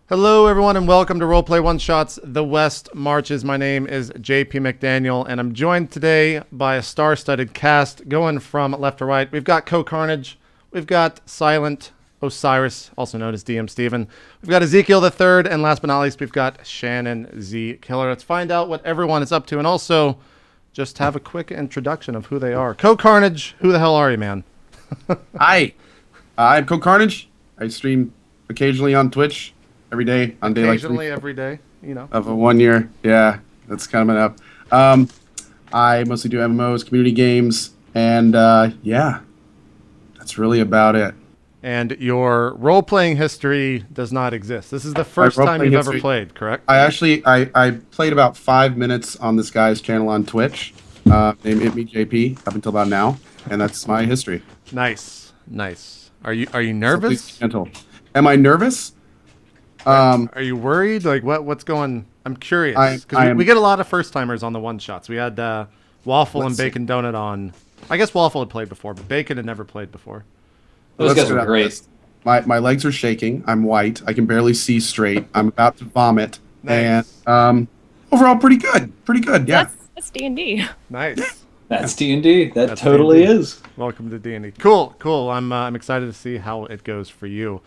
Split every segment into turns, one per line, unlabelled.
Hello, everyone, and welcome to RollPlay One Shots, The West Marches. My name is JP McDaniel, and I'm joined today by a star-studded cast going from left to right. We've got CohhCarnage, we've got Silent Osiris, also known as DM Steven. We've got Ezekiel the Third, and last but not least, we've got ShannonZKiller. Let's find out what everyone is up to, and also just have a quick introduction of who they are. CohhCarnage, who the hell are you, man?
Hi, I'm CohhCarnage. I stream occasionally on Twitch. Every day on day like
Occasionally, every day, you know.
Of a 1 year, yeah, that's kind of up. I mostly do MMOs, community games, and yeah, that's really about it.
And your role-playing history does not exist. This is the first time you've ever played, correct?
I played about 5 minutes on this guy's channel on Twitch, named itmeJP, up until about now, and that's my history.
Nice, nice. Are you nervous?
So gentle. Am I nervous?
Are you worried? Like what's going? I'm curious because we get a lot of first timers on the one shots. We had Waffle and Bacon Donut on. I guess Waffle had played before, but Bacon had never played before.
Those guys are great.
My legs are shaking. I'm white. I can barely see straight. I'm about to vomit.
Nice.
And overall, pretty good. Pretty good. Yeah.
That's D&D.
Nice.
That's D&D. That's
totally
D&D. Is.
Welcome to D&D. Cool. I'm excited to see how it goes for you.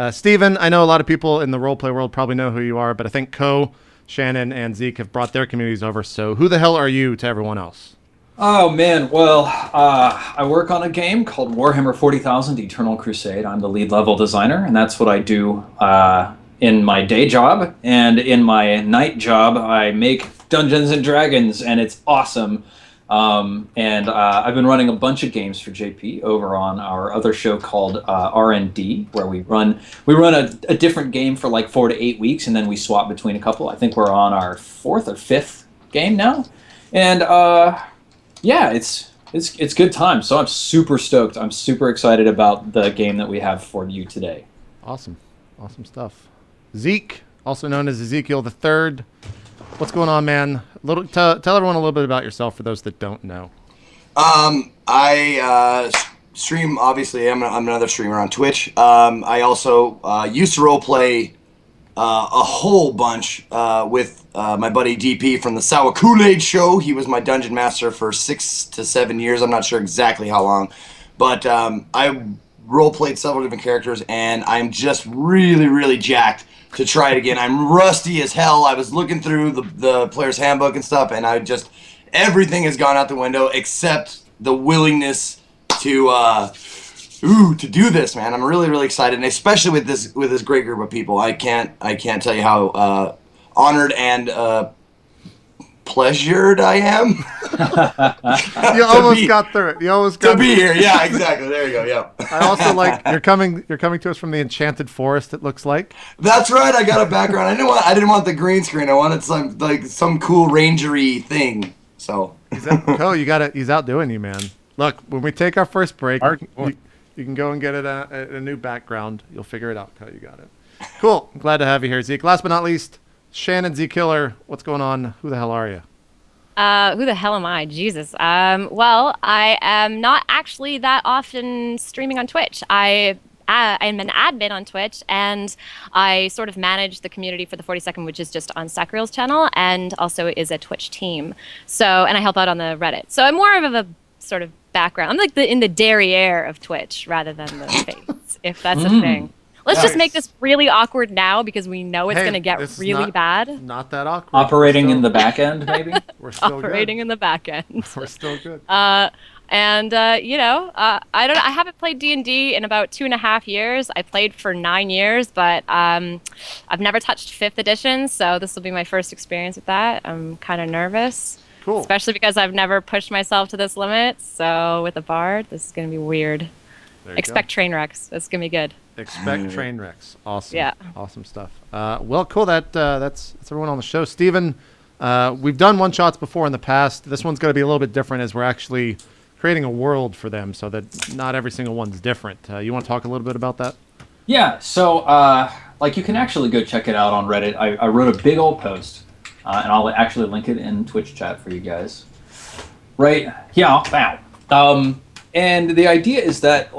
Steven, I know a lot of people in the roleplay world probably know who you are, but I think Ko, Shannon, and Zeke have brought their communities over, so who the hell are you to everyone else?
Oh, man. Well, I work on a game called Warhammer 40,000 Eternal Crusade. I'm the lead level designer, and that's what I do in my day job. And in my night job, I make Dungeons & Dragons, and it's awesome. And I've been running a bunch of games for JP over on our other show called R&D, where we run a different game for like 4 to 8 weeks, and then we swap between a couple. I think we're on our 4th or 5th game now, and yeah, it's good time. So I'm super stoked. I'm super excited about the game that we have for you today.
Awesome stuff. Zeke, also known as Ezekiel the Third. What's going on, man? Tell everyone a little bit about yourself for those that don't know.
I stream, obviously. I'm another streamer on Twitch. I also used to roleplay a whole bunch with my buddy DP from the Sour Kool-Aid Show. He was my dungeon master for 6 to 7 years. I'm not sure exactly how long. But I roleplayed several different characters, and I'm just really, really jacked to try it again. I'm rusty as hell. I was looking through the player's handbook and stuff, and everything has gone out the window except the willingness to do this, man. I'm really, really excited, and especially with this great group of people. I can't tell you how honored and pleasured I am.
You almost got through it. You almost got
to be here. Yeah, exactly. There you go. Yeah.
I also like you're coming to us from the Enchanted Forest. It looks like.
That's right. I got a background. I didn't want the green screen. I wanted some cool rangery thing. So.
He's outdoing you, man. Look, when we take our first break, you can go and get a new background. You'll figure it out. Co, you got it. Cool. I'm glad to have you here, Zeke. Last but not least, ShannonZKiller. What's going on? Who the hell are you?
Who the hell am I? Jesus. Well, I am not actually that often streaming on Twitch. I'm an admin on Twitch, and I sort of manage the community for the 42nd, which is just on Sacriel's channel, and also is a Twitch team. So, and I help out on the Reddit. So I'm more of a sort of background. I'm like in the derriere of Twitch rather than the face, if that's a thing. Let's just make this really awkward now because we know it's going to get really bad.
Not that awkward.
Operating in the back end, maybe?
We're still
operating in the back end.
We're still good.
I haven't played D&D in about 2.5 years. I played for 9 years, but I've never touched 5th edition, so this will be my first experience with that. I'm kind of nervous.
Cool.
Especially because I've never pushed myself to this limit, so with a bard, this is going to be weird. Expect train wrecks. That's going to be good.
Expect train wrecks. Awesome.
Yeah.
Awesome stuff. Well, cool. That's everyone on the show. Steven, we've done one shots before in the past. This one's going to be a little bit different as we're actually creating a world for them so that not every single one's different. You want to talk a little bit about that?
Yeah. So, you can actually go check it out on Reddit. I wrote a big old post, and I'll actually link it in Twitch chat for you guys. Right? Yeah. Wow. And the idea is that,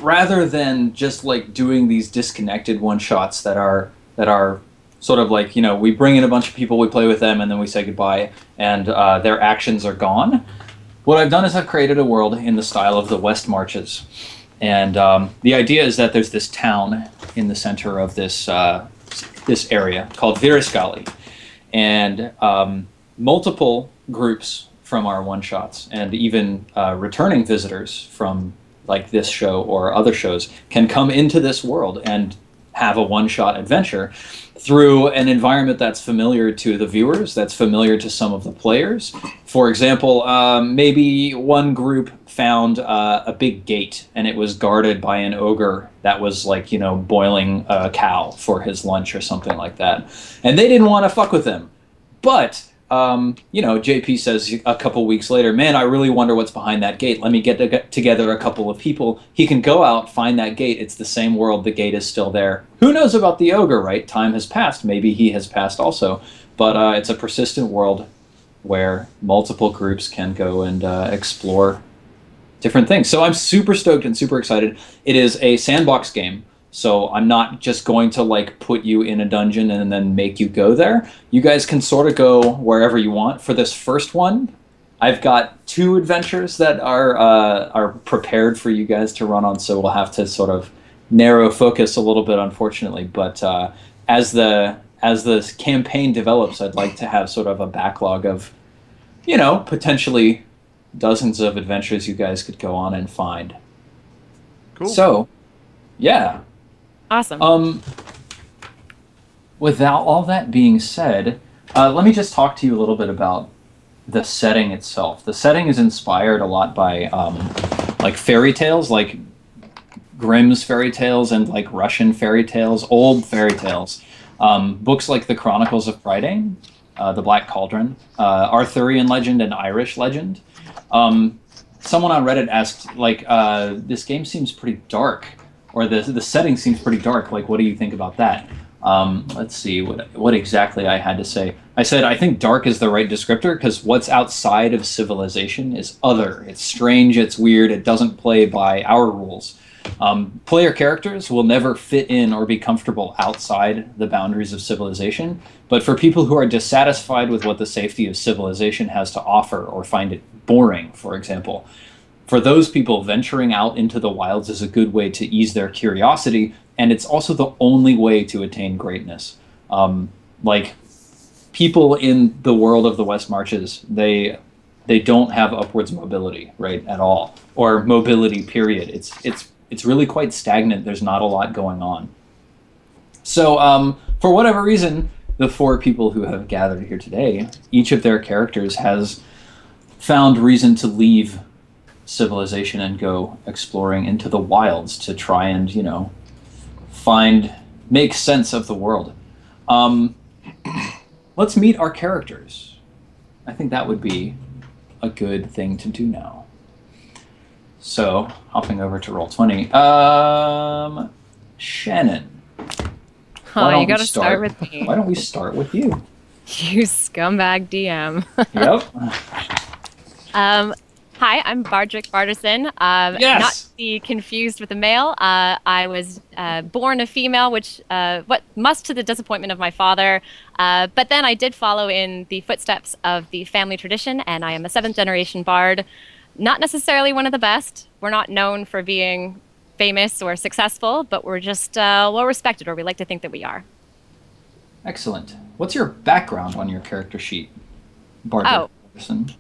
rather than just doing these disconnected one shots that are that are sort of like, we bring in a bunch of people, we play with them, and then we say goodbye, and their actions are gone. What I've done is I've created a world in the style of the West Marches. And the idea is that there's this town in the center of this area called Viriskali. And multiple groups from our one-shots and even returning visitors from like this show or other shows can come into this world and have a one-shot adventure through an environment that's familiar to the viewers, that's familiar to some of the players. For example, maybe one group found a big gate and it was guarded by an ogre that was like, boiling a cow for his lunch or something like that. And they didn't want to fuck with them. But JP says a couple weeks later, man, I really wonder what's behind that gate. Let me get together a couple of people. He can go out, find that gate. It's the same world. The gate is still there. Who knows about the ogre, right? Time has passed. Maybe he has passed also. But it's a persistent world where multiple groups can go and explore different things. So I'm super stoked and super excited. It is a sandbox game. So I'm not just going to like put you in a dungeon and then make you go there. You guys can sort of go wherever you want. For this first one, I've got 2 adventures that are prepared for you guys to run on. So we'll have to sort of narrow focus a little bit, unfortunately. But as the campaign develops, I'd like to have sort of a backlog of, potentially dozens of adventures you guys could go on and find.
Cool.
So, yeah.
Awesome.
Without all that being said, let me just talk to you a little bit about the setting itself. The setting is inspired a lot by like fairy tales, like Grimm's fairy tales and like Russian fairy tales, old fairy tales. Books like the Chronicles of Prydain, the Black Cauldron, Arthurian legend and Irish legend. Someone on Reddit asked, like, this game seems pretty dark. Or the setting seems pretty dark. Like, what do you think about that? Let's see what exactly I had to say. I said I think dark is the right descriptor because what's outside of civilization is other. It's strange. It's weird. It doesn't play by our rules. Player characters will never fit in or be comfortable outside the boundaries of civilization. But for people who are dissatisfied with what the safety of civilization has to offer or find it boring, for example, for those people, venturing out into the wilds is a good way to ease their curiosity, and it's also the only way to attain greatness. Like, people in the world of the West Marches, they don't have upwards mobility, right, at all, or mobility, period. It's really quite stagnant. There's not a lot going on. So, for whatever reason, the 4 people who have gathered here today, each of their characters has found reason to leave civilization and go exploring into the wilds to try and, make sense of the world. Let's meet our characters. I think that would be a good thing to do now. So, hopping over to Roll20. Shannon.
Oh, you gotta start with me.
Why don't we start with you?
You scumbag DM.
Yep.
Hi, I'm Bardrick Barterson.
Yes!
Not to be confused with a male. I was born a female, which must to the disappointment of my father. But then I did follow in the footsteps of the family tradition, and I am a 7th generation bard. Not necessarily one of the best. We're not known for being famous or successful, but we're just well respected, or we like to think that we are.
Excellent. What's your background on your character sheet, Bardrick Barterson?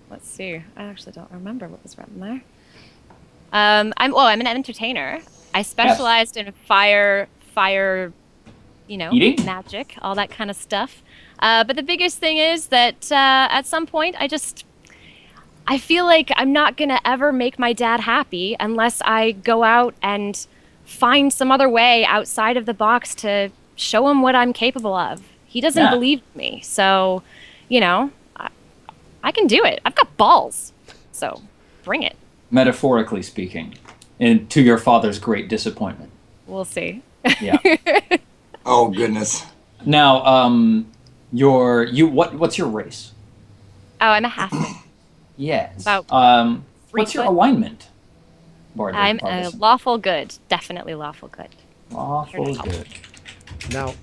Let's see. I actually don't remember what was written there. I'm an entertainer. I specialized in fire,
Eating?
magic, all that kind of stuff. But the biggest thing is that at some point I feel like I'm not gonna ever make my dad happy unless I go out and find some other way outside of the box to show him what I'm capable of. He doesn't believe me, so I can do it. I've got balls. So, bring it.
Metaphorically speaking, and to your father's great disappointment.
We'll see.
Yeah.
Oh goodness.
Now, what's your race?
Oh, I'm a halfling.
Yes.
About
what's your
3 foot.
alignment? Bardrick
I'm a
Barterson?
lawful good. Definitely lawful good.
Lawful good.
Now,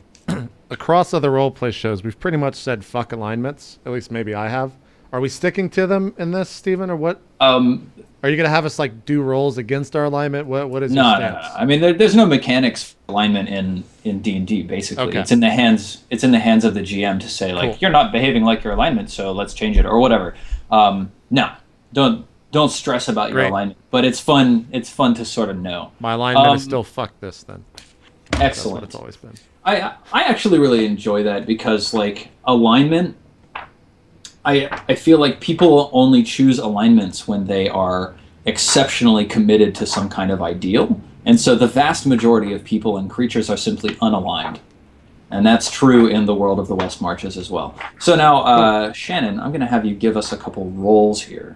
across other role play shows, we've pretty much said fuck alignments. At least maybe I have. Are we sticking to them in this, Steven, or what? Are you gonna have us like do rolls against our alignment? What is your stance?
No. I mean, there's no mechanics for alignment in D&D. Basically,
Okay.
it's in the hands of the GM to say like,
Cool.
you're not behaving like your alignment, so let's change it or whatever. No, don't stress about your
Great.
alignment. But it's fun. It's fun to sort of know.
My alignment is still fuck this then. That's what
Excellent.
it's always been.
I actually really enjoy that because like alignment, I feel like people only choose alignments when they are exceptionally committed to some kind of ideal, and so the vast majority of people and creatures are simply unaligned, and that's true in the world of the West Marches as well. So now, Shannon, I'm going to have you give us a couple rolls here.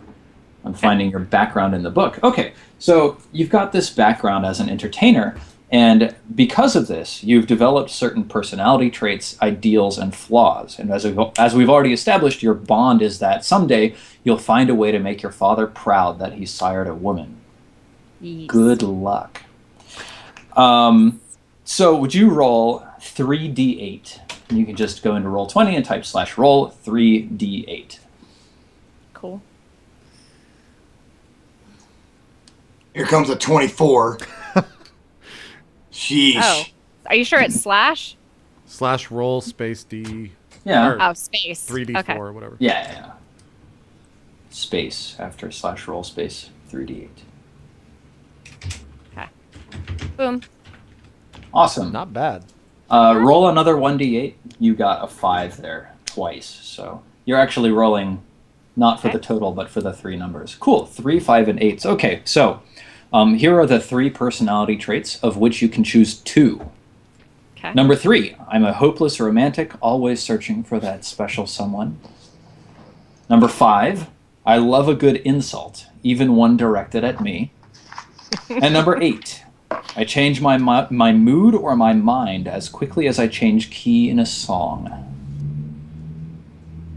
I'm finding your background in the book. Okay, so you've got this background as an entertainer. And because of this, you've developed certain personality traits, ideals, and flaws. And as we've already established, your bond is that someday you'll find a way to make your father proud that he sired a woman.
Yes.
Good luck. So would you roll 3d8? And you can just go into Roll20 and type /roll 3d8.
Cool.
Here comes a 24. Sheesh.
Oh, are you sure it's slash?
/roll space D.
Yeah.
Or
Oh, space.
3D4
Okay.
or whatever.
Yeah. Space after /roll space 3d8.
Okay. Boom.
Awesome.
Not bad.
Roll another 1d8. You got a 5 there twice. So you're actually rolling not for
Okay.
the total, but for the 3 numbers. Cool. 3, 5, and 8. Okay, so here are the 3 personality traits, of which you can choose 2.
Okay.
Number 3, I'm a hopeless romantic, always searching for that special someone. Number 5, I love a good insult, even one directed at me. And number 8, I change my mood or my mind as quickly as I change key in a song.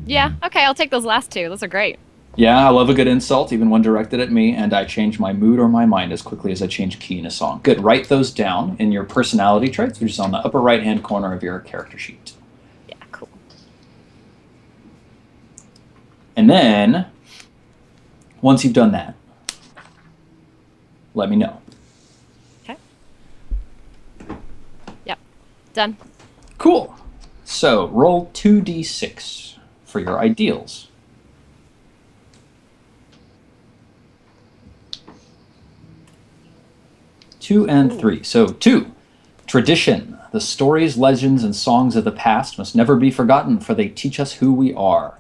Yeah. Okay. I'll take those last 2. Those are great.
Yeah, I love a good insult, even one directed at me, and I change my mood or my mind as quickly as I change key in a song. Good. Write those down in your personality traits, which is on the upper right-hand corner of your character sheet.
Yeah. Cool.
And then, once you've done that, let me know.
Okay. Yep. Done.
Cool. So, roll 2d6 for your ideals. 2 and 3. So 2, tradition. The stories, legends, and songs of the past must never be forgotten, for they teach us who we are.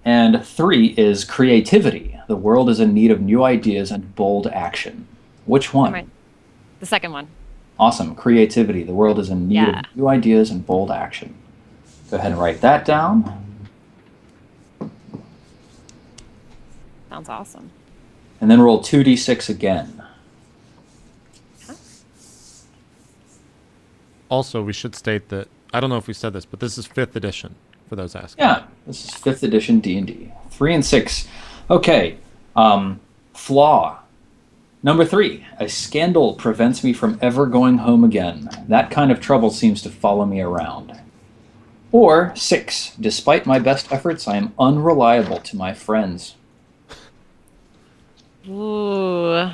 And 3 is creativity. The world is in need of new ideas and bold action. Which one?
Right. The second one.
Awesome. Creativity. The world is in need
Yeah.
of new ideas and bold action. Go ahead and write that down.
Sounds awesome.
And then roll 2d6 again.
Also, we should state that, I don't know if we said this, but this is 5th edition, for those asking.
Yeah, this is 5th edition D&D. 3 and 6. Okay, flaw. Number 3, a scandal prevents me from ever going home again. That kind of trouble seems to follow me around. Or 6, despite my best efforts, I am unreliable to my friends.
Ooh.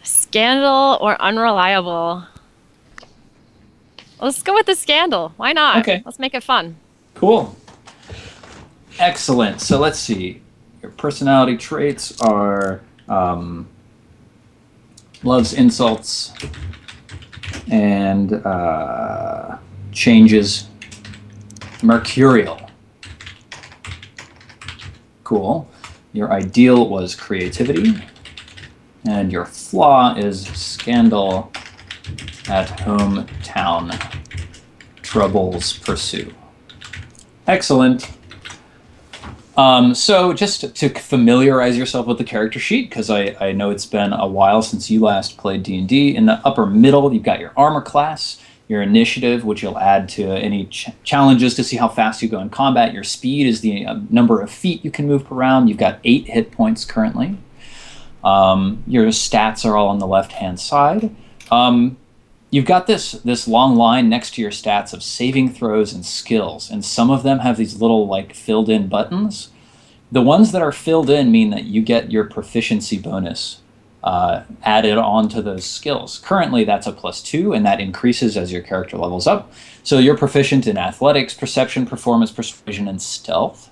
Scandal or unreliable? Let's go with the scandal. Why not?
Okay.
Let's make it fun.
Cool. Excellent. So let's see. Your personality traits are loves insults and changes mercurial. Cool. Your ideal was creativity, and your flaw is scandal at hometown. Troubles pursue. Excellent. So just to familiarize yourself with the character sheet, because I know it's been a while since you last played D&D, in the upper middle you've got your armor class, your initiative, which you'll add to any challenges to see how fast you go in combat. Your speed is the number of feet you can move around. You've got 8 hit points currently. Your stats are all on the left-hand side. you've got this long line next to your stats of saving throws and skills, and some of them have these little like filled in buttons. The ones that are filled in mean that you get your proficiency bonus added onto those skills. Currently, that's a +2, and that increases as your character levels up. So you're proficient in athletics, perception, performance, persuasion, and stealth.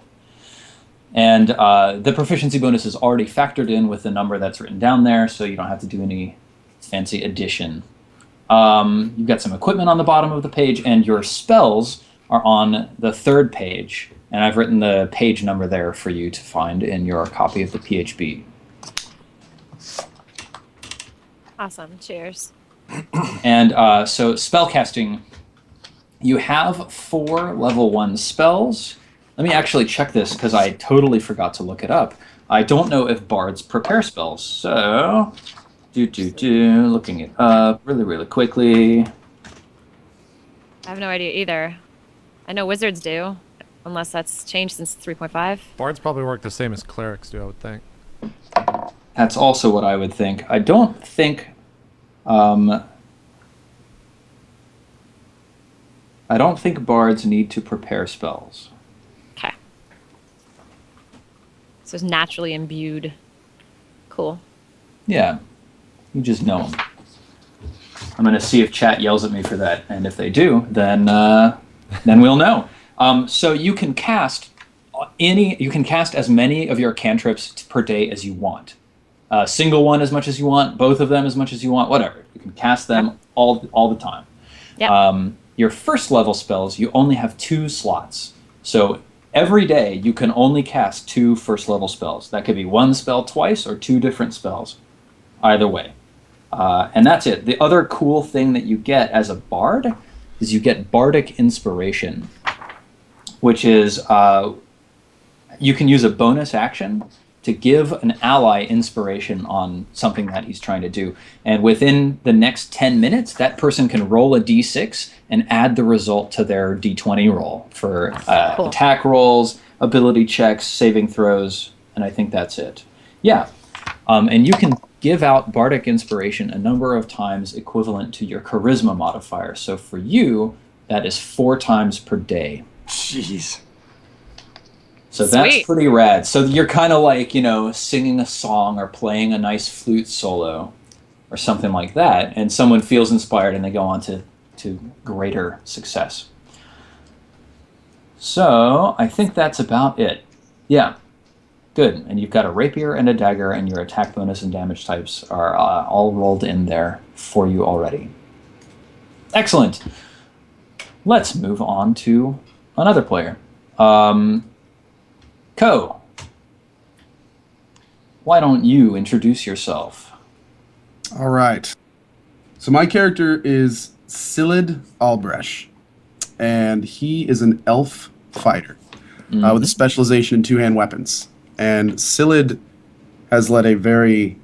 And the proficiency bonus is already factored in with the number that's written down there, so you don't have to do any fancy addition. You've got some equipment on the bottom of the page, and your spells are on the 3rd page. And I've written the page number there for you to find in your copy of the PHB.
Awesome. Cheers.
And so spellcasting, you have 4 level 1 spells. Let me actually check this because I totally forgot to look it up. I don't know if bards prepare spells, so looking it up really quickly.
I have no idea either. I know wizards do, unless that's changed since 3.5.
Bards probably work the same as clerics do, I would think.
That's also what I would think. I don't think bards need to prepare spells.
Okay. So it's naturally imbued. Cool.
Yeah, you just know them. I'm going to see if chat yells at me for that, and if they do, then we'll know. So you can cast as many of your cantrips per day as you want. Single one as much as you want, both of them as much as you want, whatever. You can cast them all the time.
Yep.
Your first level spells, you only have 2 slots. So every day you can only cast 2 first level spells. That could be 1 spell twice or 2 different spells. Either way. And that's it. The other cool thing that you get as a bard is you get bardic inspiration, which is you can use a bonus action to give an ally inspiration on something that he's trying to do. And within the next 10 minutes, that person can roll a d6 and add the result to their d20 roll for
Cool.
attack rolls, ability checks, saving throws, and I think that's it. Yeah. And you can give out bardic inspiration a number of times equivalent to your charisma modifier. So for you, that is 4 times per day.
Jeez.
So that's
Sweet.
pretty rad. So you're kind of like, singing a song or playing a nice flute solo or something like that, and someone feels inspired and they go on to greater success. So I think that's about it. Yeah, good. And you've got a rapier and a dagger, and your attack bonus and damage types are all rolled in there for you already. Excellent. Let's move on to another player. Coh, why don't you introduce yourself?
All right. So my character is Silid Albrecht, and he is an elf fighter with a specialization in 2-hand weapons. And Silid has led a very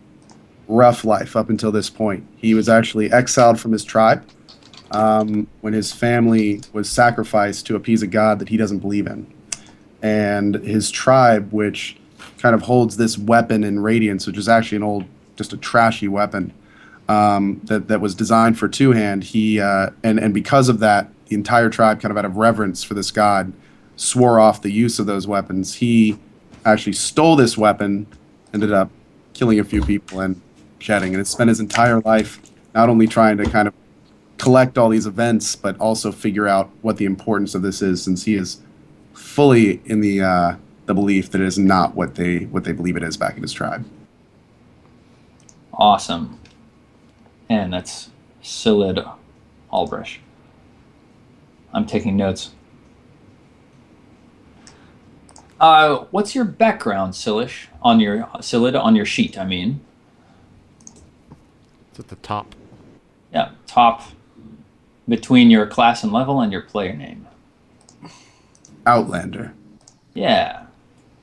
rough life up until this point. He was actually exiled from his tribe when his family was sacrificed to appease a god that he doesn't believe in. And his tribe, which kind of holds this weapon in Radiance, which is actually just a trashy weapon that was designed for 2-hand. He and because of that, the entire tribe, kind of out of reverence for this god, swore off the use of those weapons. He actually stole this weapon, ended up killing a few people and shedding, and has spent his entire life not only trying to kind of collect all these events, but also figure out what the importance of this is, since he is fully in the belief that it is not what they believe it is back in his tribe.
Awesome. And that's Silid Albrecht. I'm taking notes. What's your background, Silid, on your sheet? I mean,
It's at the top.
yeah, top between your class and level and your player name.
Outlander.
Yeah.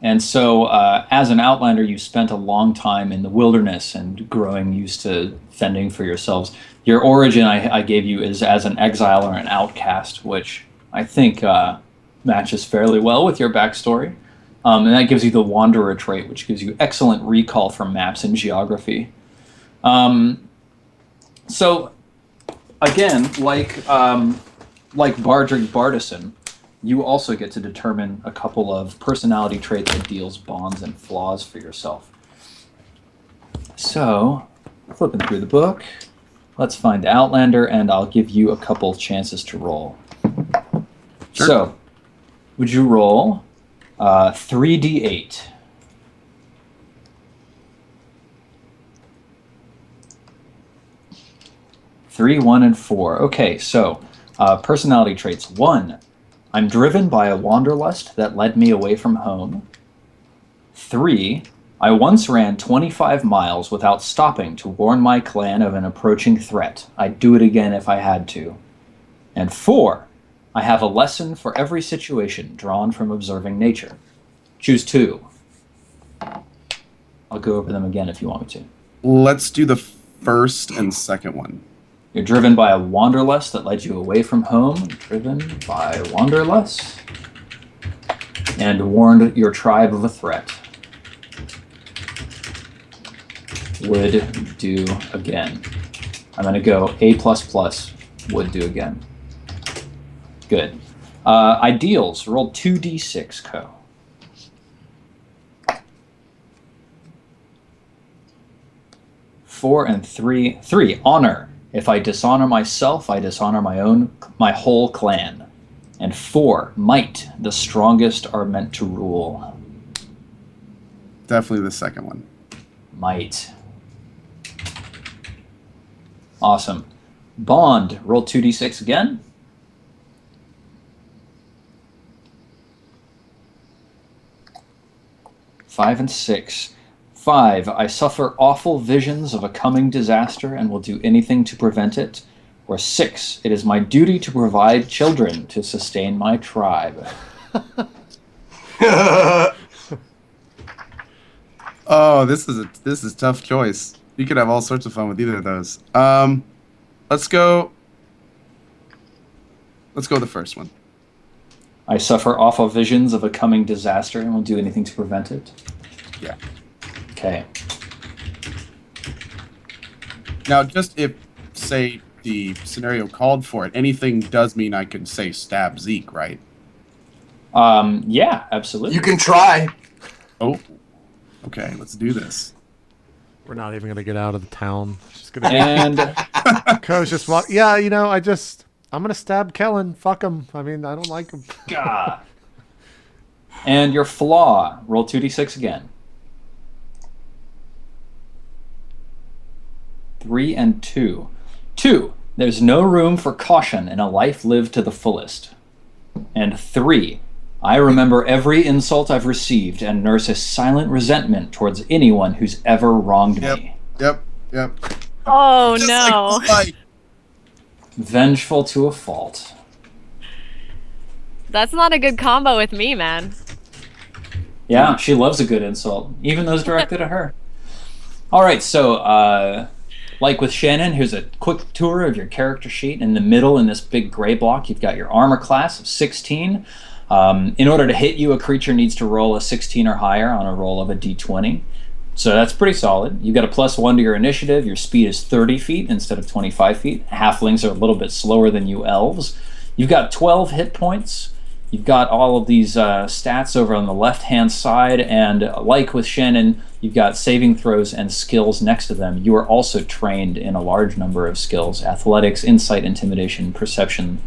And so, as an Outlander, you spent a long time in the wilderness and growing used to fending for yourselves. Your origin I gave you is as an exile or an outcast, which I think matches fairly well with your backstory. And that gives you the Wanderer trait, which gives you excellent recall from maps and geography. So again, like Bardrick Bardison, you also get to determine a couple of personality traits that deals bonds and flaws for yourself. So, flipping through the book, let's find Outlander, and I'll give you a couple chances to roll.
Sure.
So, would you roll 3d8? Three, 1, and 4. Okay, so personality traits. 1, I'm driven by a wanderlust that led me away from home. 3, I once ran 25 miles without stopping to warn my clan of an approaching threat. I'd do it again if I had to. And 4, I have a lesson for every situation drawn from observing nature. Choose 2. I'll go over them again if you want me to.
Let's do the first and second one.
You're driven by a wanderlust that led you away from home. Driven by wanderlust. And warned your tribe of a threat. Would do again. I'm going to go A++, would do again. Good. Ideals, roll 2d6, Co. Four and 3. 3, honor. If I dishonor myself, I dishonor my whole clan. And 4, might. The strongest are meant to rule.
Definitely the second one.
Might. Awesome. Bond, roll 2d6 again. 5 and 6. 5, I suffer awful visions of a coming disaster and will do anything to prevent it. Or 6, it is my duty to provide children to sustain my tribe.
Oh, this is a tough choice. You could have all sorts of fun with either of those. Let's go with the first one.
I suffer awful visions of a coming disaster and will do anything to prevent it.
Yeah.
Okay.
Now, just if, say, the scenario called for it, anything does mean I could say stab Zeke, right?
Yeah, absolutely.
You can try.
Oh. Okay, let's do this.
We're not even gonna get out of the town. It's just gonna
And
Co's just walk. Yeah, you know, I'm gonna stab Kellen. Fuck him. I mean, I don't like him.
God. And your flaw, roll 2d6 again. 3 and 2. 2, there's no room for caution in a life lived to the fullest. And 3, I remember every insult I've received and nurse a silent resentment towards anyone who's ever wronged me.
Yep.
Oh
Just
no.
like
Vengeful to a fault.
That's not a good combo with me, man.
Yeah, she loves a good insult, even those directed at her. All right, so like with Shannon, here's a quick tour of your character sheet. In the middle, in this big gray block, you've got your armor class of 16. In order to hit you, a creature needs to roll a 16 or higher on a roll of a d20. So that's pretty solid. You've got a +1 to your initiative. Your speed is 30 feet instead of 25 feet. Halflings are a little bit slower than you elves. You've got 12 hit points. You've got all of these stats over on the left-hand side, and like with Shannon, you've got saving throws and skills next to them. You are also trained in a large number of skills: athletics, insight, intimidation, perception,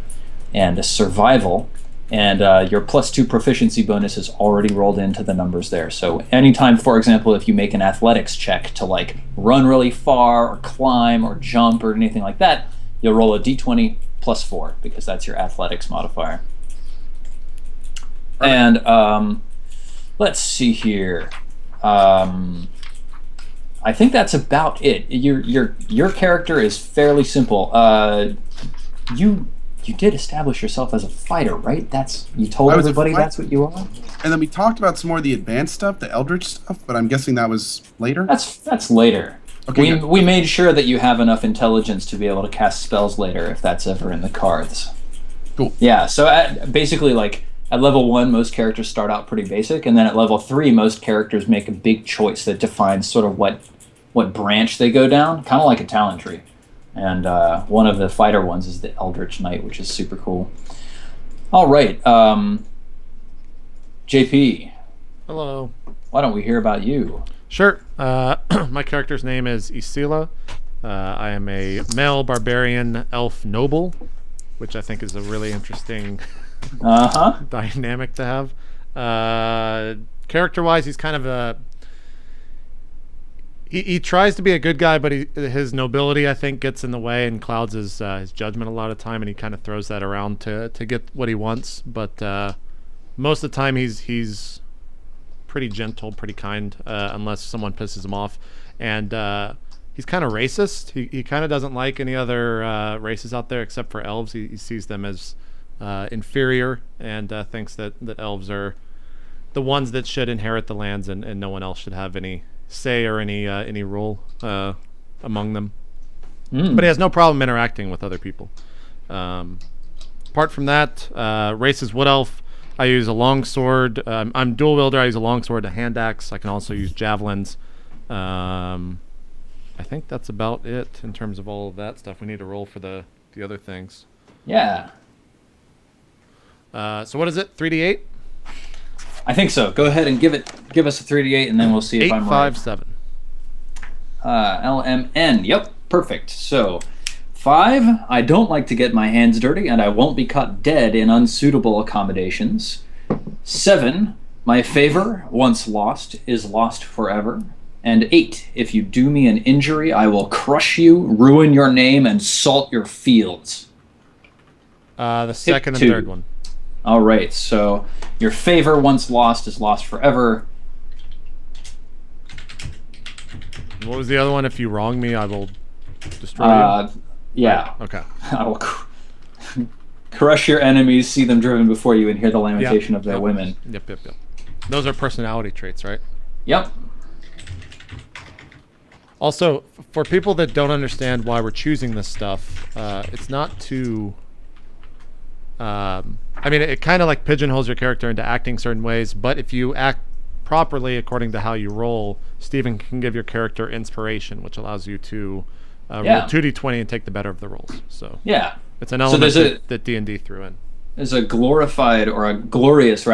and survival. And your +2 proficiency bonus is already rolled into the numbers there. So anytime, for example, if you make an athletics check to like run really far or climb or jump or anything like that, you'll roll a d20 +4 because that's your athletics modifier. And let's see here. I think that's about it. Your character is fairly simple. You did establish yourself as a fighter, right? You told everybody that's what you are?
And then we talked about some more of the advanced stuff, the Eldritch stuff, but I'm guessing that was later?
That's later.
Okay,
We made sure that you have enough intelligence to be able to cast spells later if that's ever in the cards.
Cool.
Yeah, so basically like at level 1, most characters start out pretty basic, and then at level 3, most characters make a big choice that defines sort of what branch they go down, kind of like a talent tree. And one of the fighter ones is the Eldritch Knight, which is super cool. All right, JP.
Hello.
Why don't we hear about you?
Sure. My character's name is Isila. I am a male barbarian elf noble, which I think is a really interesting dynamic to have. Character-wise, he's kind of a... He tries to be a good guy, but his nobility, I think, gets in the way and clouds his judgment a lot of time, and he kind of throws that around to get what he wants. But most of the time, he's pretty gentle, pretty kind, unless someone pisses him off. And he's kind of racist. He kind of doesn't like any other races out there except for elves. He sees them as inferior and thinks that elves are the ones that should inherit the lands, and no one else should have any say or any role among them. But he has no problem interacting with other people. Apart from that, race is wood elf. I use a longsword. I'm dual wielder. I use a longsword and a hand axe. I can also use javelins. I think that's about it in terms of all of that stuff. We need to roll for the other things.
Yeah.
So what is it? 3d8?
I think so. Go ahead and give us a 3d8, and then we'll see if I'm right.
8, 5, 7.
LMN. Yep, perfect. So, 5, I don't like to get my hands dirty, and I won't be caught dead in unsuitable accommodations. 7, my favor, once lost, is lost forever. And 8, if you do me an injury, I will crush you, ruin your name, and salt your fields.
The second and third one.
All right, so your favor, once lost, is lost forever.
What was the other one? If you wrong me, I will destroy you.
Yeah.
Okay.
I will crush your enemies, see them driven before you, and hear the lamentation of their women.
Yep. Those are personality traits, right?
Yep.
Also, for people that don't understand why we're choosing this stuff, it's not to... I mean, it kind of like pigeonholes your character into acting certain ways, but if you act properly according to how you roll, Steven can give your character inspiration, which allows you to roll 2d20 and take the better of the rolls. So
yeah,
it's an element that D&D threw in.
There's a glorious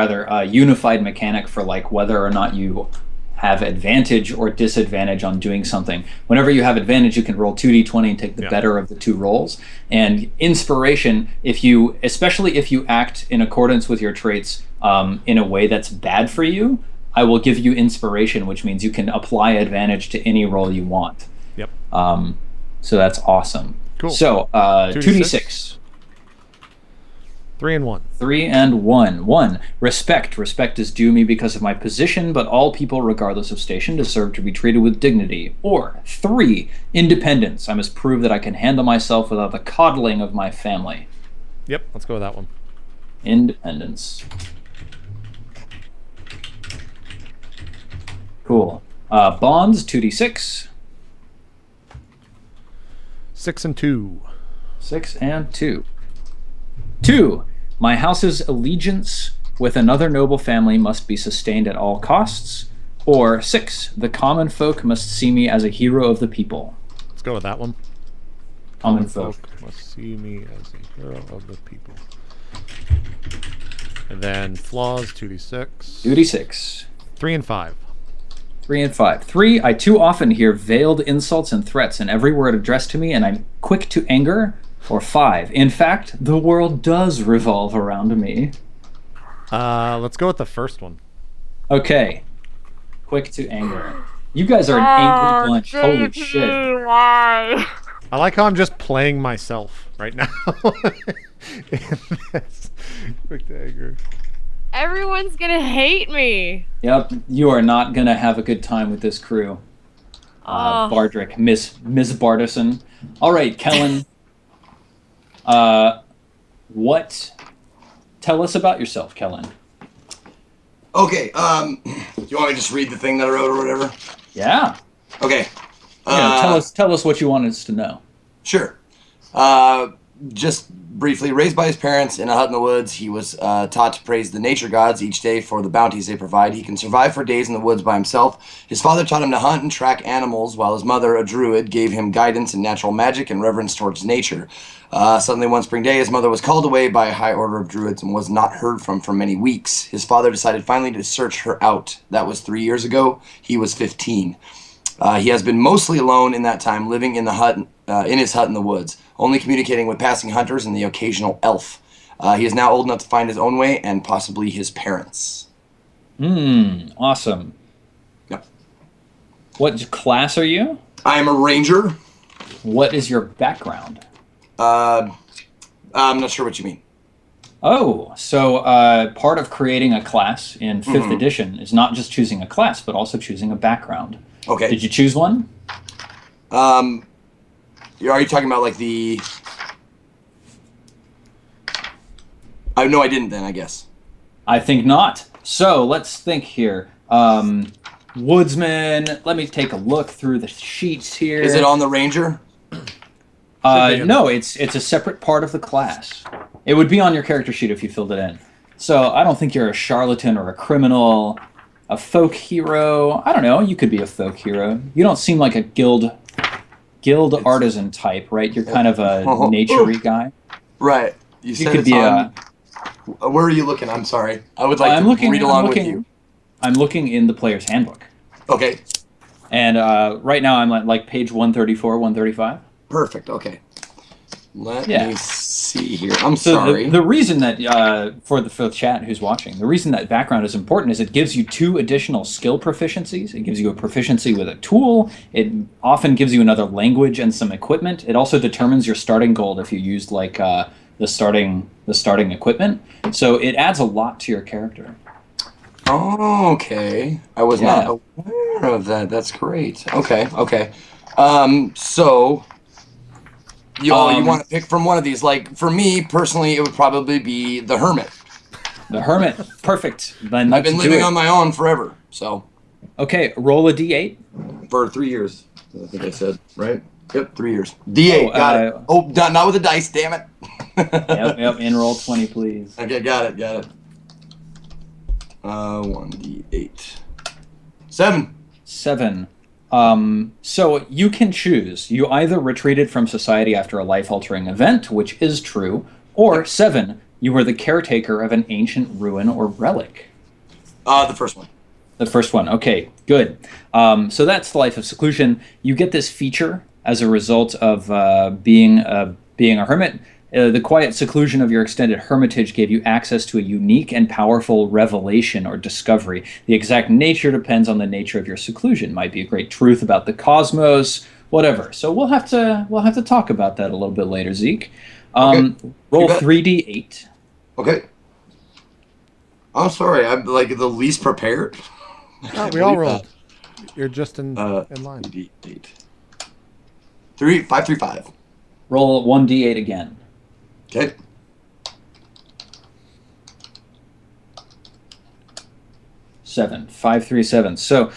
unified mechanic for like whether or not you have advantage or disadvantage on doing something. Whenever you have advantage, you can roll 2d20 and take the better of the two rolls. And inspiration, especially if you act in accordance with your traits in a way that's bad for you, I will give you inspiration, which means you can apply advantage to any roll you want.
Yep.
So that's awesome.
Cool.
So 2d6.
3 and 1.
3 and 1. 1. Respect. Respect is due me because of my position, but all people, regardless of station, deserve to be treated with dignity. Or 3. Independence. I must prove that I can handle myself without the coddling of my family.
Yep, let's go with that one.
Independence. Cool. Bonds, 2d6.
6 and 2.
6 and 2. 2. My house's allegiance with another noble family must be sustained at all costs. Or 6. The common folk must see me as a hero of the people.
Let's go with that one.
Common folk
must see me as a hero of the people. And then flaws, 2d6.
2d6.
3 and 5.
3 and 5. 3. I too often hear veiled insults and threats in every word addressed to me, and I'm quick to anger. Or 5. In fact, the world does revolve around me.
Let's go with the first one.
Okay. Quick to anger. You guys are an angry bunch. Holy shit.
Why?
I like how I'm just playing myself right now. Quick to anger.
Everyone's gonna hate me.
Yep, you are not gonna have a good time with this crew. Bardrick, Miss Bartison. All right, Kellen. Tell us about yourself, Kellen.
Okay, do you want me to just read the thing that I wrote or whatever?
Yeah.
Okay.
Tell us what you want us to know.
Sure. just briefly, raised by his parents in a hut in the woods, he was taught to praise the nature gods each day for the bounties they provide. He can survive for days in the woods by himself. His father taught him to hunt and track animals, while his mother, a druid, gave him guidance in natural magic and reverence towards nature. Suddenly, one spring day, his mother was called away by a high order of druids and was not heard from for many weeks. His father decided finally to search her out. That was 3 years ago. He was 15. He has been mostly alone in that time, living in the hut, in his hut in the woods, only communicating with passing hunters and the occasional elf. He is now old enough to find his own way and possibly his parents.
Awesome.
Yep.
What class are you?
I am a ranger.
What is your background?
I'm not sure what you mean.
Oh, so part of creating a class in 5th edition is not just choosing a class, but also choosing a background.
Okay.
Did you choose one?
Are you talking about like the... No, I didn't then, I guess.
I think not. So let's think here. Woodsman, let me take a look through the sheets here.
Is it on the ranger?
No, it's a separate part of the class. It would be on your character sheet if you filled it in. So I don't think you're a charlatan or a criminal, a folk hero. I don't know. You could be a folk hero. You don't seem like a guild artisan type, right? You're kind of a nature-y guy.
Right. You said
could
it's
be
on... Where are you looking? I'm sorry. I would like to read along with you.
I'm looking in the player's handbook.
Okay.
And right now I'm at like page 134, 135.
Perfect. Okay. Let me see here. I'm
so
sorry.
The reason that for the chat who's watching, the reason that background is important is it gives you 2 additional skill proficiencies. It gives you a proficiency with a tool. It often gives you another language and some equipment. It also determines your starting gold if you used like the starting equipment. So it adds a lot to your character.
Oh, okay. I was not aware of that. That's great. Okay. Okay. So. You want to pick from one of these? Like, for me, personally, it would probably be the Hermit.
The Hermit. Perfect. Then
I've been living on my own forever, so.
Okay, roll a d8.
For 3 years, I think I said, right? Yep, 3 years. D8, got it. Oh, not with the dice, damn it.
Yep, in roll 20, please.
Okay, got it. 1d8. 7.
7. So you can choose. You either retreated from society after a life-altering event, which is true, or 7, you were the caretaker of an ancient ruin or relic.
The first one.
The first one. Okay, good. So that's the life of seclusion. You get this feature as a result of being a hermit. The quiet seclusion of your extended hermitage gave you access to a unique and powerful revelation or discovery. The exact nature depends on the nature of your seclusion. Might be a great truth about the cosmos, whatever. So we'll have to talk about that a little bit later, Zeke.
Okay.
Roll 3d8.
Okay. I'm sorry, I'm like the least prepared.
Oh, we all rolled. You're just in line.
3d8. 5, 3, 5.
Roll 1d8 again.
Okay.
Seven. 5, 3, 7. So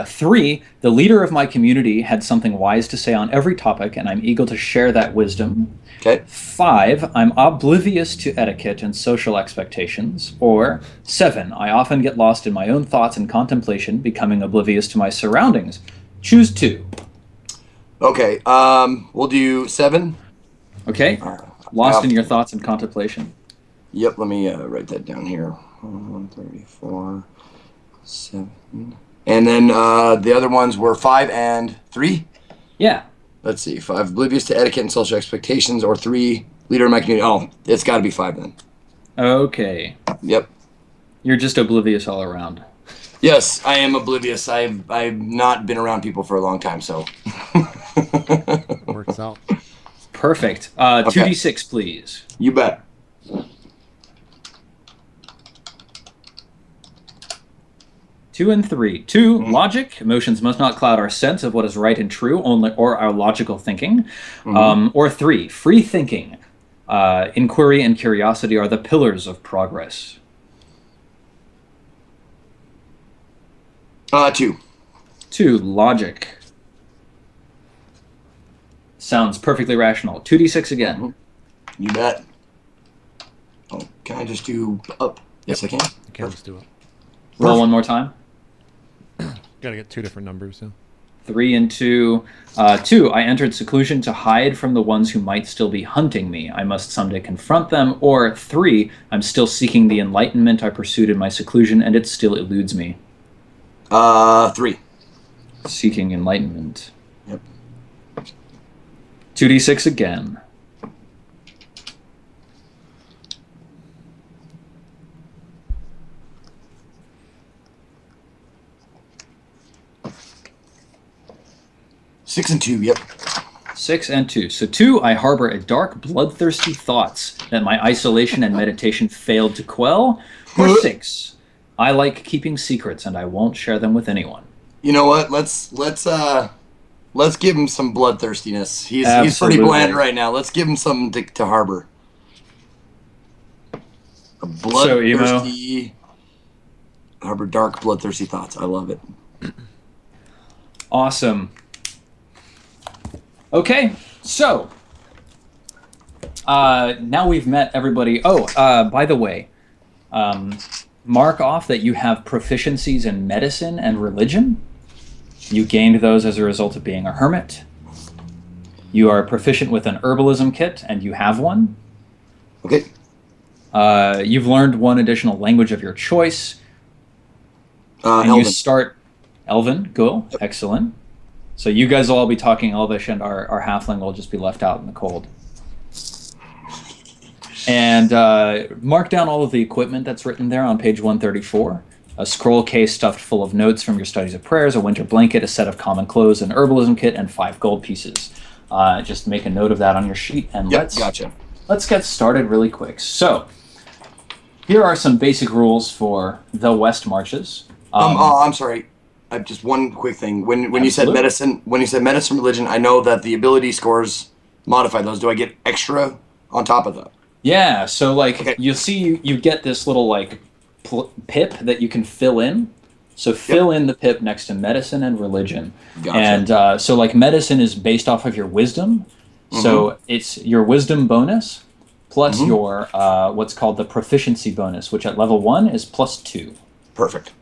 3, the leader of my community had something wise to say on every topic, and I'm eager to share that wisdom.
Okay.
5, I'm oblivious to etiquette and social expectations. Or 7, I often get lost in my own thoughts and contemplation, becoming oblivious to my surroundings. Choose 2.
Okay. We'll do 7.
Okay. Lost in your thoughts and contemplation.
Yep. Let me write that down here. 134, 7. And then the other ones were 5 and 3.
Yeah.
Let's see. 5, oblivious to etiquette and social expectations, or 3, leader of my community. Oh, it's got to be 5 then.
Okay.
Yep.
You're just oblivious all around.
Yes, I am oblivious. I've not been around people for a long time, so.
Works out.
Perfect. 2d6, please.
You bet.
Two and 3. 2, logic. Emotions must not cloud our sense of what is right and true, or our logical thinking. Or 3, free thinking. Inquiry and curiosity are the pillars of progress.
2.
2, logic. Sounds perfectly rational. 2d6 again.
You bet. Oh, can I just do up? Yes, I can.
Okay, let's do it.
Roll one more time.
Gotta get two different numbers. Yeah.
3 and 2. 2, I entered seclusion to hide from the ones who might still be hunting me. I must someday confront them. Or 3, I'm still seeking the enlightenment I pursued in my seclusion, and it still eludes me.
3.
Seeking enlightenment.
Yep.
2d6 again.
Six and 2, yep.
6 and 2. So 2, I harbor a dark, bloodthirsty thoughts that my isolation and meditation failed to quell. Or 6, I like keeping secrets and I won't share them with anyone.
You know what? Let's give him some bloodthirstiness. He's
Absolutely.
pretty bland right now. Let's give him something to harbor. A bloodthirsty, harbor dark, bloodthirsty thoughts. I love it.
Awesome. Okay, so now we've met everybody. Oh, by the way, mark off that you have proficiencies in medicine and religion. You gained those as a result of being a hermit. You are proficient with an herbalism kit, and you have one.
Okay.
You've learned one additional language of your choice. And
Elven.
you start Elven. Cool. Yep. Excellent. So you guys will all be talking Elvish, and our halfling will just be left out in the cold. And mark down all of the equipment that's written there on page 134. A scroll case stuffed full of notes from your studies of prayers, a winter blanket, a set of common clothes, an herbalism kit, and 5 gold pieces. Just make a note of that on your sheet, and let's get started really quick. So here are some basic rules for the West Marches.
I'm sorry. Just one quick thing. When you said medicine, religion, I know that the ability scores modify those. Do I get extra on top of that?
Yeah. So like you'll see, you get this little like pip that you can fill in. So fill in the pip next to medicine and religion. Gotcha. And so like medicine is based off of your wisdom. Mm-hmm. So it's your wisdom bonus plus your what's called the proficiency bonus, which at level 1 is +2.
Perfect.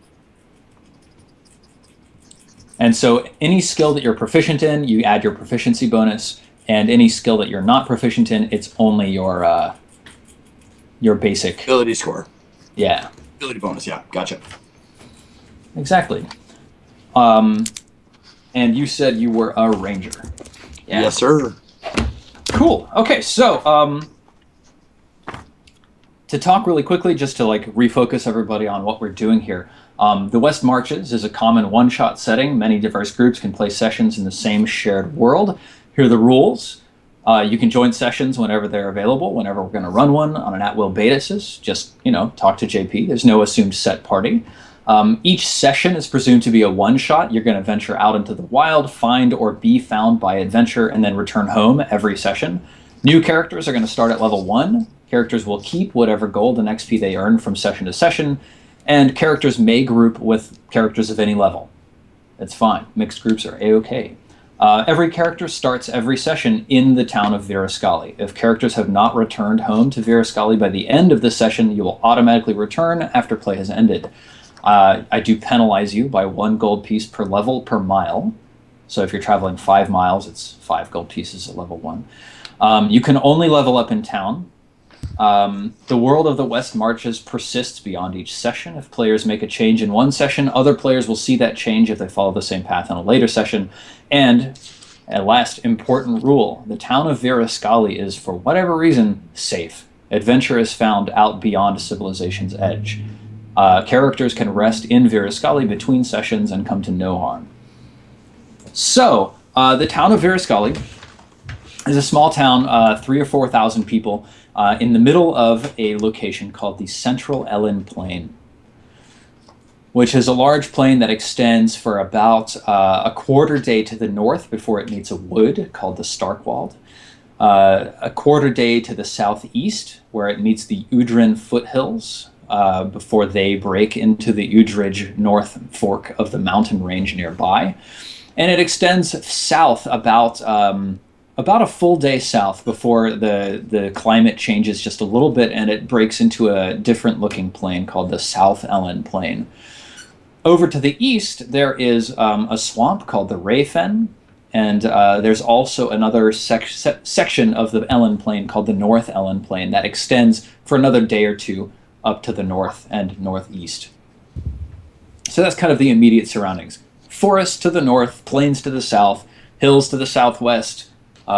And so any skill that you're proficient in, you add your proficiency bonus, and any skill that you're not proficient in, it's only your basic
ability score.
Yeah.
Ability bonus, yeah. Gotcha.
Exactly. And you said you were a ranger.
Yeah. Yes, sir.
Cool. Okay, so to talk really quickly, just to like refocus everybody on what we're doing here. The West Marches is a common one-shot setting. Many diverse groups can play sessions in the same shared world. Here are the rules. You can join sessions whenever they're available, whenever we're going to run one on an at-will basis. Just, talk to JP. There's no assumed set party. Each session is presumed to be a one-shot. You're going to venture out into the wild, find or be found by adventure, and then return home every session. New characters are going to start at level 1. Characters will keep whatever gold and XP they earn from session to session. And characters may group with characters of any level. It's fine. Mixed groups are A-okay. Every character starts every session in the town of Virascali. If characters have not returned home to Virascali by the end of the session, you will automatically return after play has ended. I do penalize you by 1 gold piece per level per mile. So if you're traveling 5 miles, it's 5 gold pieces at level 1. You can only level up in town. The world of the West Marches persists beyond each session. If players make a change in one session, other players will see that change if they follow the same path in a later session. And a last important rule, the town of Virascali is, for whatever reason, safe. Adventure is found out beyond civilization's edge. Characters can rest in Virascali between sessions and come to no harm. So, the town of Virascali is a small town, 3,000 or 4,000 people, in the middle of a location called the Central Ellen Plain, which is a large plain that extends for about a quarter day to the north before it meets a wood called the Starkwald, a quarter day to the southeast where it meets the Udrin foothills before they break into the Udridge North Fork of the mountain range nearby, and it extends south about about a full day south before the climate changes just a little bit and it breaks into a different looking plain called the South Ellen Plain. Over to the east, there is a swamp called the Rayfen, and there's also another section of the Ellen Plain called the North Ellen Plain that extends for another day or two up to the north and northeast. So that's kind of the immediate surroundings. Forest to the north, plains to the south, hills to the southwest,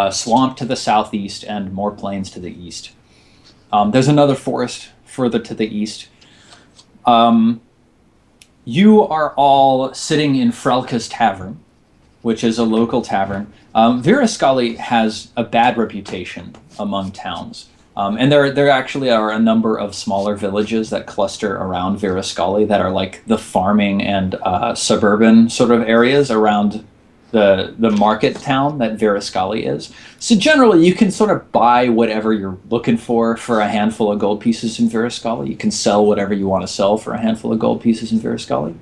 swamp to the southeast, and more plains to the east. There's another forest further to the east. You are all sitting in Frelka's Tavern, which is a local tavern. Virascali has a bad reputation among towns. And there actually are a number of smaller villages that cluster around Virascali that are like the farming and suburban sort of areas around the market town that Virascali is. So generally, you can sort of buy whatever you're looking for a handful of gold pieces in Virascali. You can sell whatever you want to sell for a handful of gold pieces in Virascali.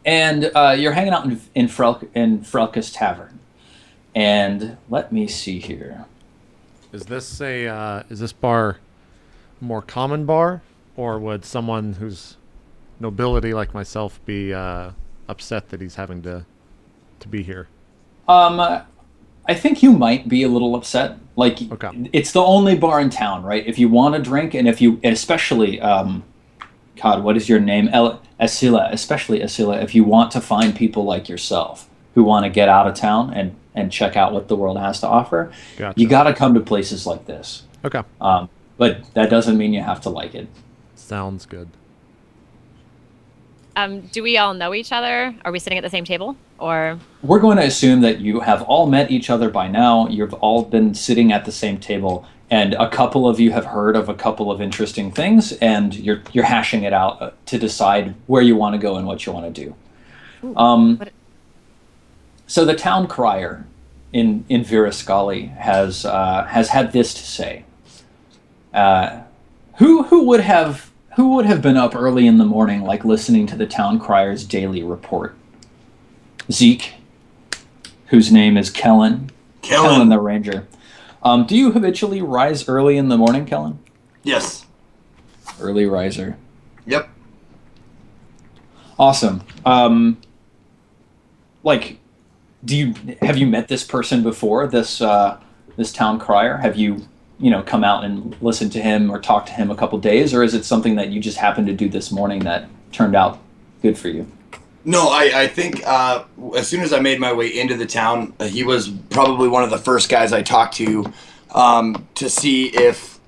And you're hanging out in Frelka's Tavern. And let me see here.
Is this bar a more common bar, or would someone who's nobility like myself be upset that he's having to be here?
I think you might be a little upset. Like, okay. It's the only bar in town, right? If you want to drink, and especially, God, what is your name? Asila, especially Asila, if you want to find people like yourself who want to get out of town and check out what the world has to offer, gotcha. You got to come to places like this.
Okay.
But that doesn't mean you have to like it.
Sounds good.
Do we all know each other? Are we sitting at the same table, or? We're
going to assume that you have all met each other by now. You've all been sitting at the same table, and a couple of you have heard of a couple of interesting things, and you're hashing it out to decide where you want to go and what you want to do. Ooh, so the town crier in Virascali has had this to say. Who would have been up early in the morning, like listening to the town crier's daily report? Zeke, whose name is Kellen the Ranger. Do you habitually rise early in the morning, Kellen?
Yes.
Early riser.
Yep.
Awesome. Have you met this person before? This town crier? Have you come out and listened to him or talked to him a couple days, or is it something that you just happened to do this morning that turned out good for you?
No, I think as soon as I made my way into the town, he was probably one of the first guys I talked to see if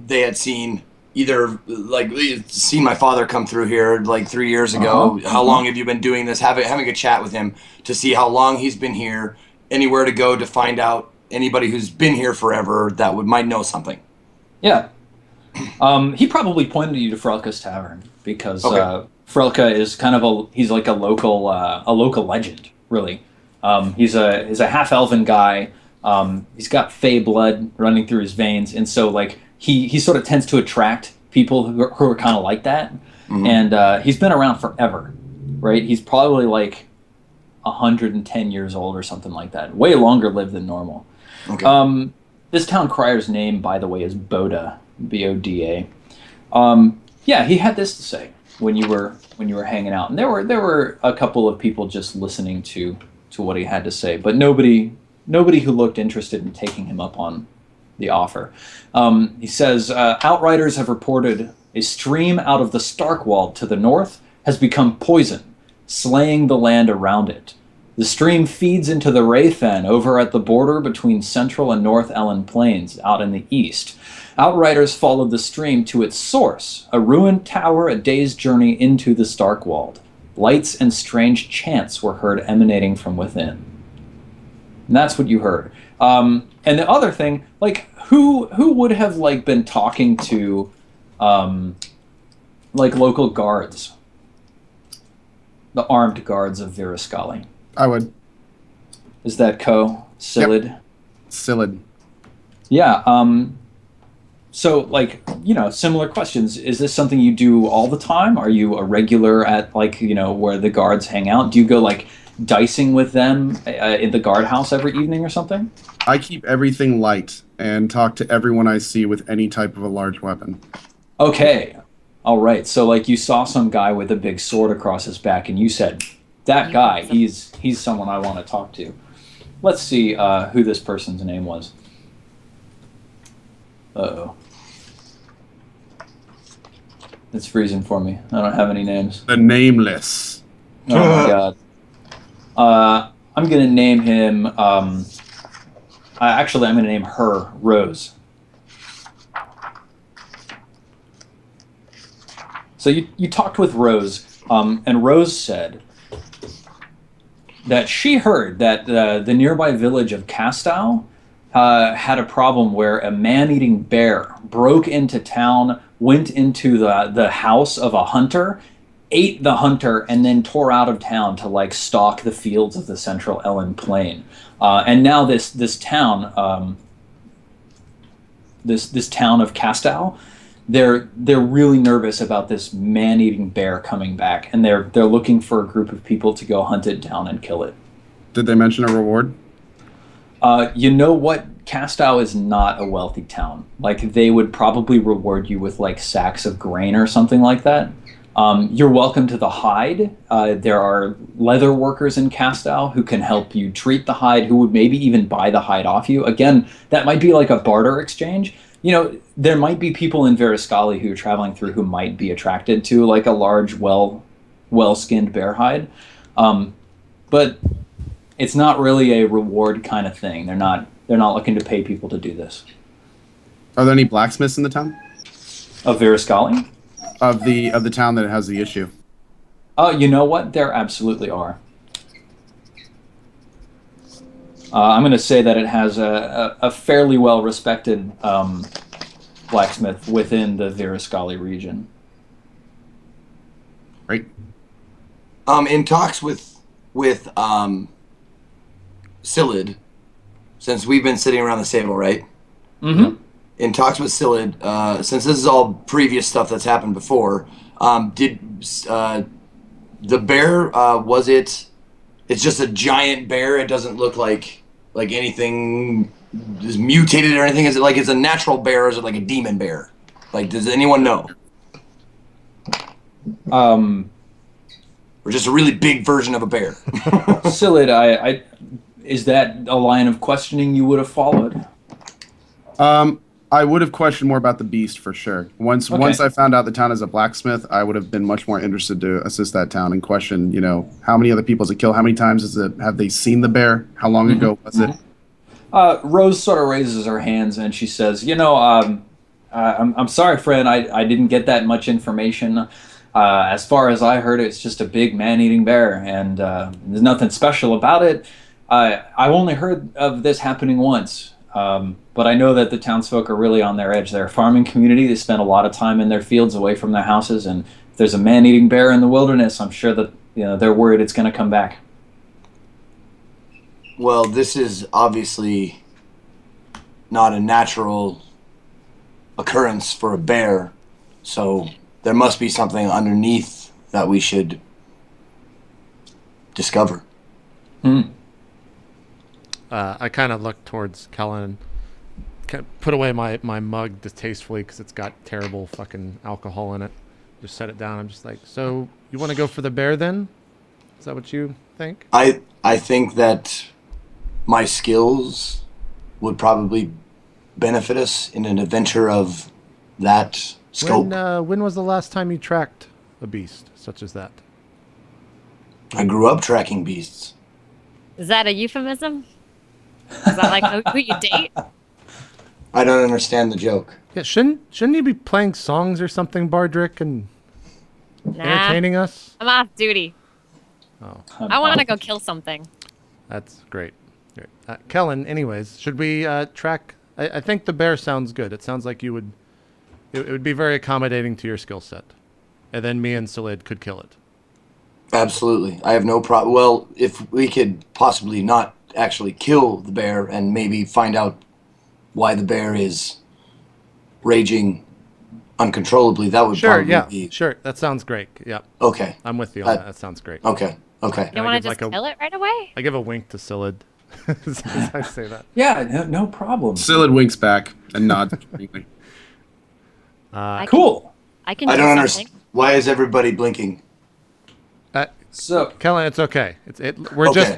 they had seen seen my father come through here like 3 years ago. Uh-huh. How long have you been doing this? Having a chat with him to see how long he's been here, anywhere to go to find out anybody who's been here forever that might know something.
Yeah. He probably pointed you to Frelka's Tavern because Frelka is kind of he's like a local legend, really. He's a half-elven guy. He's got Fey blood running through his veins, and so like he sort of tends to attract people who are kind of like that. Mm-hmm. And he's been around forever, right? He's probably like 110 years old or something like that. Way longer lived than normal. Okay. This town crier's name, by the way, is Boda, B-O-D-A. Yeah, he had this to say when you were hanging out, and there were a couple of people just listening to what he had to say, but nobody who looked interested in taking him up on the offer. He says, outriders have reported a stream out of the Starkwald to the north has become poison, slaying the land around it. The stream feeds into the Rayfen over at the border between Central and North Ellen Plains out in the east. Outriders followed the stream to its source, a ruined tower a day's journey into the Starkwald. Lights and strange chants were heard emanating from within. And that's what you heard. And the other thing, like, who would have like been talking to like local guards? The armed guards of Virascali.
I would.
Is that Silid?
Yep. Silid.
Yeah. So, like, similar questions. Is this something you do all the time? Are you a regular at, like, where the guards hang out? Do you go, like, dicing with them in the guardhouse every evening or something?
I keep everything light and talk to everyone I see with any type of a large weapon.
Okay. All right. So like you saw some guy with a big sword across his back and you said, that guy, he's someone I want to talk to. Let's see who this person's name was. Uh-oh. It's freezing for me. I don't have any names.
The Nameless.
Oh my god. I'm gonna name him. Actually, I'm gonna name her Rose. So you talked with Rose, and Rose said that she heard that the nearby village of Castow had a problem where a man-eating bear broke into town, went into the house of a hunter, ate the hunter, and then tore out of town to like stalk the fields of the central Ellen Plain. And now this town, this town of Castow, they're really nervous about this man-eating bear coming back, and they're looking for a group of people to go hunt it down and kill it.
Did they mention a reward?
You know what? Castow is not a wealthy town. Like, they would probably reward you with like sacks of grain or something like that. You're welcome to the hide. There are leather workers in Castow who can help you treat the hide, who would maybe even buy the hide off you. Again, that might be like a barter exchange. You know, there might be people in Veriscali who are traveling through who might be attracted to like a large, well-skinned bear hide. But it's not really a reward kind of thing. They're not looking to pay people to do this.
Are there any blacksmiths in the town?
Of Veriscali?
Of the town that has the issue.
Oh, you know what? There absolutely are. I'm going to say that it has a fairly well-respected blacksmith within the Veriscali region.
Right.
In talks with Silid, since we've been sitting around the table, right?
Mm-hmm.
In talks with Silid, since this is all previous stuff that's happened before, did the bear, was it... It's just a giant bear. It doesn't look like anything is mutated or anything. Is it like it's a natural bear, or is it like a demon bear? Like, does anyone know? Or just a really big version of a bear?
Silid, is that a line of questioning you would have followed?
I would have questioned more about the beast for sure. Once I found out the town is a blacksmith, I would have been much more interested to assist that town and question, you know, how many other people does it kill? How many times have they seen the bear? How long ago was it?
Rose sort of raises her hands and she says, you know, I'm sorry, friend, I didn't get that much information. As far as I heard, it's just a big man-eating bear, and there's nothing special about it. I've only heard of this happening once. But I know that the townsfolk are really on their edge. They're a farming community. They spend a lot of time in their fields away from their houses. And if there's a man-eating bear in the wilderness, I'm sure that they're worried it's going to come back.
Well, this is obviously not a natural occurrence for a bear. So there must be something underneath that we should discover.
I kind of look towards Kellen and put away my mug distastefully because it's got terrible fucking alcohol in it. Just set it down. I'm just like, so you want to go for the bear then? Is that what you think?
I think that my skills would probably benefit us in an adventure of that scope.
When was the last time you tracked a beast such as that?
I grew up tracking beasts.
Is that a euphemism? Is that like who you date?
I don't understand the joke.
Yeah, shouldn't you be playing songs or something, Bardrick, and entertaining us?
I'm off duty.
Oh,
I want to go kill something.
that's great. Kellen, anyways, should we track? I think the bear sounds good. It sounds like you would. It would be very accommodating to your skill set, and then me and Salid could kill it.
Absolutely. I have no problem. Well, if we could possibly not actually kill the bear and maybe find out why the bear is raging uncontrollably, that would probably be...
Sure, that sounds great. Yep.
Okay.
I'm with you on that. That sounds great.
Okay. Okay.
You don't want
give
to just
like a-
kill it right away?
I give a wink to Scyllid as I say that.
Yeah, no problem.
Scyllid winks back and nods.
Cool.
I can
I
do
don't
something.
understand. Why is everybody blinking?
So,
Kellen, it's okay.
Okay.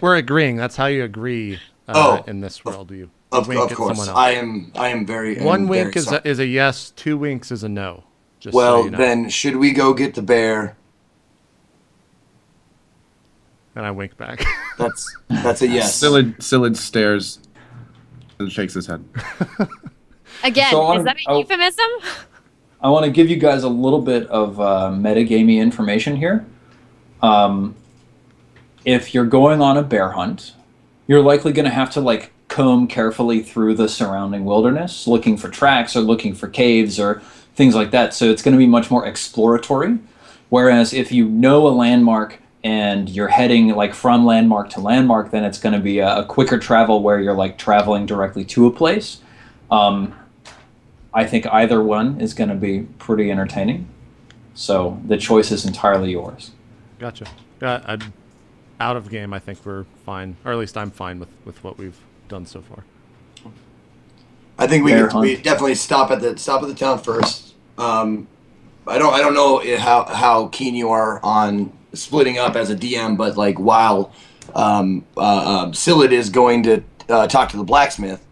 We're agreeing. That's how you agree
Oh.
in this world. You
Of
wink at
course.
someone else.
I am very.
One
am
wink
very
is
sorry.
is a yes. 2 winks is a no. Just so
Well,
you know.
then should we go get the bear?
And I wink back.
That's a yes.
Scyllid stares and shakes his head.
Again,
So
is that a euphemism?
I want to give you guys a little bit of metagamey information here. If you're going on a bear hunt, you're likely going to have to like comb carefully through the surrounding wilderness, looking for tracks or looking for caves or things like that. So it's going to be much more exploratory. Whereas if you know a landmark and you're heading like from landmark to landmark, then it's going to be a quicker travel where you're like traveling directly to a place. I think either one is going to be pretty entertaining. So the choice is entirely yours.
Gotcha. Yeah, out of game. I think we're fine, or at least I'm fine with what we've done so far.
I think we
Bear
definitely stop at the town first. I don't know how keen you are on splitting up as a DM, but like while Scyllid is going to talk to the blacksmith,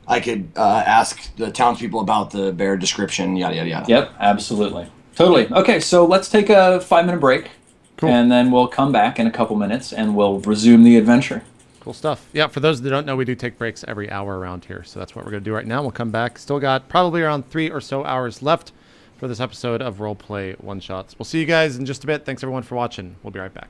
I could ask the townspeople about the bear description, yada yada yada.
Yep, absolutely. Totally. Okay, so let's take a 5-minute break.
Cool.
And then we'll come back in a couple minutes and we'll resume the adventure.
Cool stuff. Yeah, for those that don't know, we do take breaks every hour around here. So that's what we're going to do right now. We'll come back. Still got probably around 3 or so hours left for this episode of Roleplay One Shots. We'll see you guys in just a bit. Thanks, everyone, for watching. We'll be right back.